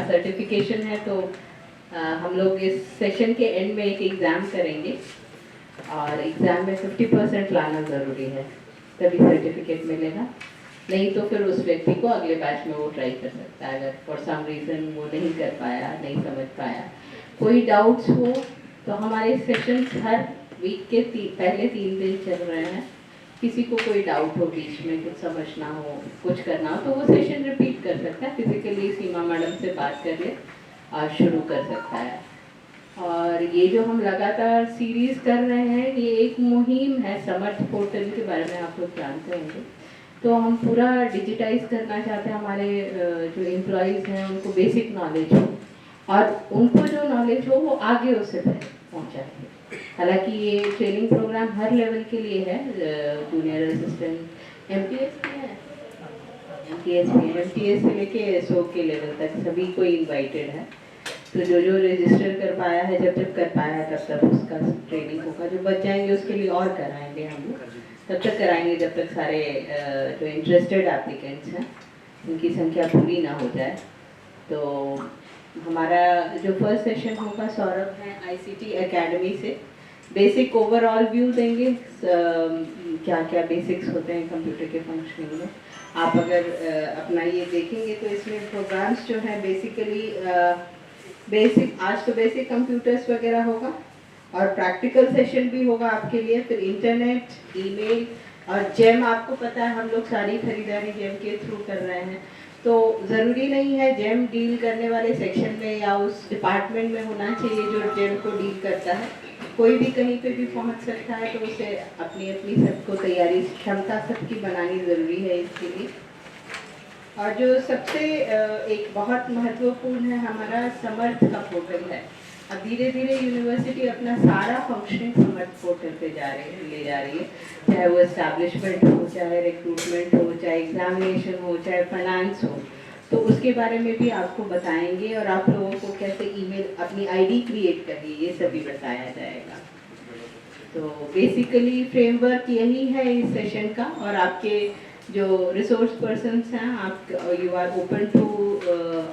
Certification है तो हम लोग इस सेशन के एंड में एक एग्ज़ाम करेंगे और एग्ज़ाम में 50% लाना ज़रूरी है, तभी सर्टिफिकेट मिलेगा। नहीं तो फिर उस व्यक्ति को अगले बैच में वो ट्राई कर सकता है, अगर फॉर सम रीज़न वो नहीं कर पाया, नहीं समझ पाया, कोई डाउट्स हो तो हमारे सेशंस हर वीक के पहले 3 दिन चल रहे हैं। किसी को कोई डाउट हो, बीच में कुछ समझना हो, कुछ करना हो, तो वो सेशन रिपीट कर सकता है, फिजिकली सीमा मैडम से बात कर ले और शुरू कर सकता है। और ये जो हम लगातार सीरीज़ कर रहे हैं, ये एक मुहिम है। समर्थ पोर्टल के बारे में आप लोग जानते होंगे, तो हम पूरा डिजिटाइज करना चाहते हैं। हमारे जो एम्प्लॉयज़ हैं उनको बेसिक नॉलेज हो और उनको जो नॉलेज हो वो आगे उससे पहुँचाएंगे। हालांकि ये ट्रेनिंग प्रोग्राम हर लेवल के लिए है, जूनियर असिस्टेंट, एमटीएस भी है, एमटीएस से लेके एसओ के लेवल तक सभी कोई इनवाइटेड है। तो जो रजिस्टर कर पाया है, जब कर पाया है तब तक उसका ट्रेनिंग होगा। जो बच जाएंगे उसके लिए और कराएंगे हम लोग, तब तक कराएंगे जब तक सारे जो इंटरेस्टेड एप्लीकेंट्स हैं उनकी संख्या पूरी ना हो जाए। तो हमारा जो फर्स्ट सेशन होगा, सौरभ हैं आईसीटी एकेडमी से, बेसिक ओवरऑल व्यू देंगे, क्या क्या बेसिक्स होते हैं कंप्यूटर के फंक्शनिंग में। आप अगर अपना ये देखेंगे तो इसमें प्रोग्राम्स जो हैं बेसिकली बेसिक, आज तो बेसिक कंप्यूटर्स वगैरह होगा और प्रैक्टिकल सेशन भी होगा आपके लिए। फिर इंटरनेट, ईमेल और जेम, आपको पता है हम लोग सारी खरीदारी जेम के थ्रू कर रहे हैं, तो ज़रूरी नहीं है जेम डील करने वाले सेक्शन में या उस डिपार्टमेंट में होना चाहिए जो जेम को डील करता है। कोई भी कहीं पे भी पहुंच सकता है, तो उसे अपनी अपनी सबको तैयारी, क्षमता सबकी बनानी ज़रूरी है इसके लिए। और जो सबसे एक बहुत महत्वपूर्ण है, हमारा समर्थ का पोर्टल है। अब धीरे धीरे यूनिवर्सिटी अपना सारा फंक्शनिंग समर्थ पोर्टल पे ले जा रही है, चाहे वो एस्टैब्लिशमेंट हो, चाहे रिक्रूटमेंट हो, चाहे एग्जामिनेशन हो, चाहे फाइनेंस हो। तो उसके बारे में भी आपको बताएंगे और आप लोगों को कैसे ईमेल अपनी आईडी क्रिएट करनी है ये सभी बताया जाएगा। तो बेसिकली फ्रेमवर्क यही है इस सेशन का। और आपके जो रिसोर्स पर्सन्स हैं, आप you are open to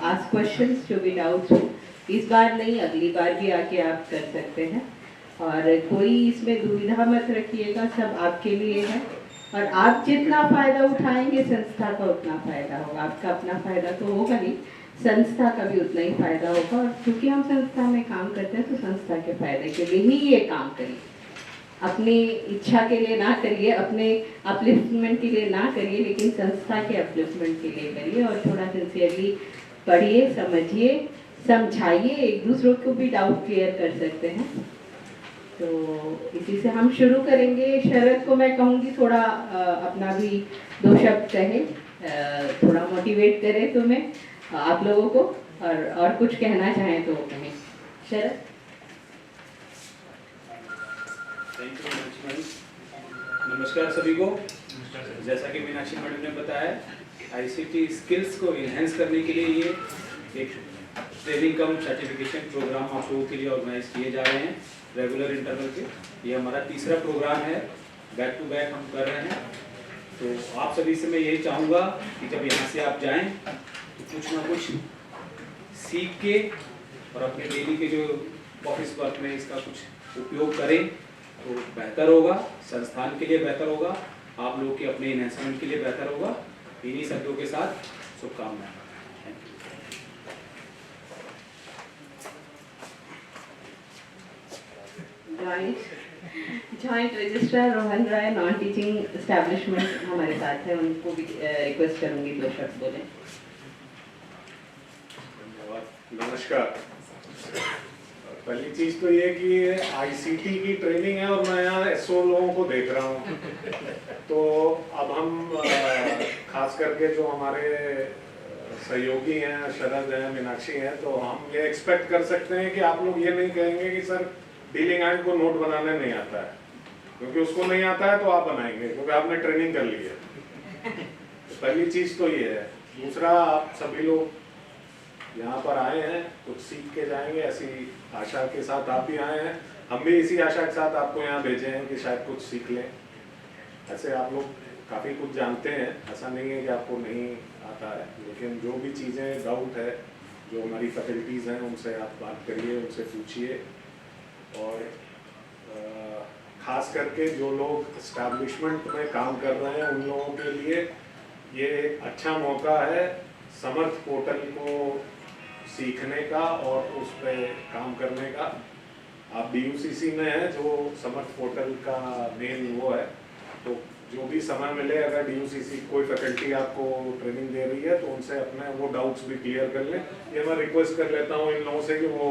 ask questions, जो भी डाउट्स हो। इस बार नहीं, अगली बार भी आके आप कर सकते हैं और कोई इसमें दुविधा मत रखिएगा, सब आपके लिए है। और आप जितना फ़ायदा उठाएंगे संस्था का उतना फ़ायदा होगा। आपका अपना फ़ायदा तो होगा ही, संस्था का भी उतना ही फ़ायदा होगा। और क्योंकि हम संस्था में काम करते हैं तो संस्था के फ़ायदे के लिए ही ये काम करिए, अपनी इच्छा के लिए ना करिए, अपने अपलिफ्टमेंट के लिए ना करिए, लेकिन संस्था के अपलिफ्टमेंट के लिए करिए। और थोड़ा सिंसियरली पढ़िए, समझिए, समझाइए, एक दूसरों को भी डाउट क्लियर कर सकते हैं। तो इसी से हम शुरू करेंगे। शरद को मैं कहूँगी थोड़ा अपना भी 2 शब्द कहे, थोड़ा मोटिवेट करे तुम्हें, आप लोगों को, और कुछ कहना चाहें तो कहें। Sharad. Thank you Meenakshi madam. नमस्कार सभी को। जैसा कि मीनाक्षी मैडम ने बताया, आईसीटी स्किल्स को इन्हेंस करने के लिए ये एक ट्रेनिंग कम सर्टिफिकेशन प्रोग्राम आप लोगों के लिए ऑर्गेनाइज किए जा रहे हैं रेगुलर इंटरवल पे। ये हमारा तीसरा प्रोग्राम है, बैक टू बैक हम कर रहे हैं। तो आप सभी से मैं यही चाहूँगा कि जब यहाँ से आप जाएँ तो कुछ ना कुछ सीख के और अपने डेली के जो ऑफिस वर्क में इसका कुछ उपयोग करें तो बेहतर होगा, संस्थान के लिए बेहतर होगा, आप लोग के अपने इन्हेंसमेंट के लिए बेहतर होगा। इन्हीं शब्दों के साथ शुभकामनाएं। जॉइंट रजिस्ट्रार रोहन राय, नॉन टीचिंग एस्टैब्लिशमेंट हमारे साथ है, उनको भी रिक्वेस्ट करूंगी 2 शब्द बोलें। नमस्कार। पहली चीज तो ये कि आईसीटी की ट्रेनिंग है और मैं यहाँ एसओ लोगों को देख रहा हूँ। तो अब हम खास करके जो हमारे सहयोगी हैं, शरद हैं, मीनाक्षी हैं, तो हम ये एक्सपेक्ट कर सकते हैं कि आप लोग ये नहीं कहेंगे कि सर डीलिंग एंड को नोट बनाने नहीं आता है, क्योंकि उसको नहीं आता है तो आप बनाएंगे, क्योंकि आपने ट्रेनिंग कर ली है। तो पहली चीज तो ये है। दूसरा, आप सभी लोग यहाँ पर आए हैं, कुछ सीख के जाएंगे, ऐसी आशा के साथ आप भी आए हैं। हम भी इसी आशा के साथ आपको यहाँ भेजे हैं कि शायद कुछ सीख लें। ऐसे आप लोग काफ़ी कुछ जानते हैं, ऐसा नहीं है कि आपको नहीं आता है, लेकिन जो भी चीज़ें डाउट है जो हमारी फैकल्टीज़ हैं उनसे आप बात करिए, उनसे पूछिए। और ख़ास करके जो लोग इस्टेब्लिशमेंट में काम कर रहे हैं उन लोगों के लिए ये एक अच्छा मौका है समर्थ पोर्टल को सीखने का और उस पर काम करने का। आप DUCC में हैं, जो समर्थ पोर्टल का मेन वो है, तो जो भी समय मिले अगर DUCC कोई फैकल्टी आपको ट्रेनिंग दे रही है तो उनसे अपने वो डाउट्स भी क्लियर कर लें। ये मैं रिक्वेस्ट कर लेता हूँ इन लोगों से कि वो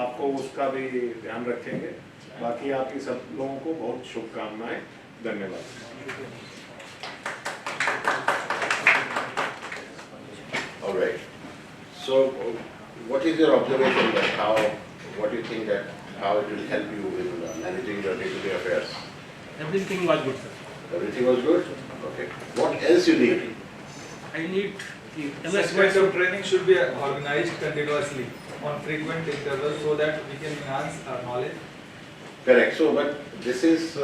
आपको उसका भी ध्यान रखेंगे। बाकी आपकी सब लोगों को बहुत शुभकामनाएं। धन्यवाद। All right. So, what is your observation that what do you think that how it will help you in managing your day-to-day affairs? Everything was good, sir. Everything was good? Okay. What else you need? I need Such kind of training should be organized continuously on frequent intervals so that we can enhance our knowledge. Correct. So, but this is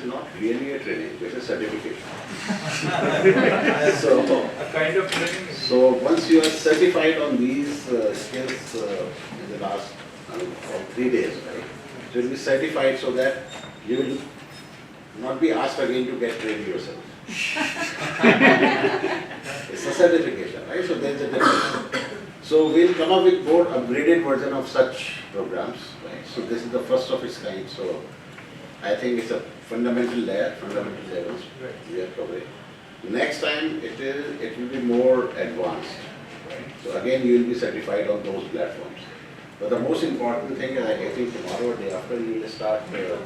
not really a training. This is certification. So, A kind of training. so once you are certified on these skills in the last 3 days, right? So you'll be certified so that you will not be asked again to get trained yourself. It's a certification, right? So there's a difference. So we'll come up with more upgraded version of such programs, right? So this is the first of its kind. So I think it's a fundamental levels we are covering. Next time it will be more advanced, right? So again you will be certified on those platforms. But the most important thing is I think tomorrow or day after you will start the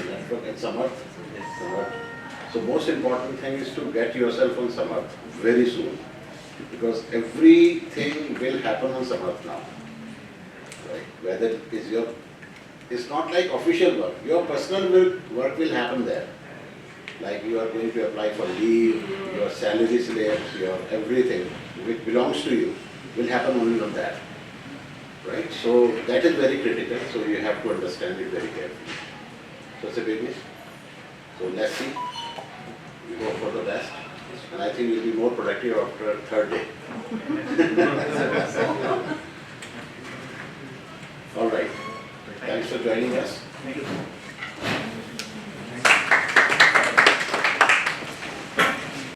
network at Samarth. So most important thing is to get yourself on Samarth very soon, because everything will happen on Samarth now. Right? Whether it's not like official work. Your personal work will happen there. Like you are going to apply for leave, your salary slips, your everything which belongs to you will happen only on that. Right? So that is very critical. So you have to understand it very carefully. So it's a big miss. So let's see. We hope for the best. And I think you'll be more productive after third day. All right. Thanks for joining us.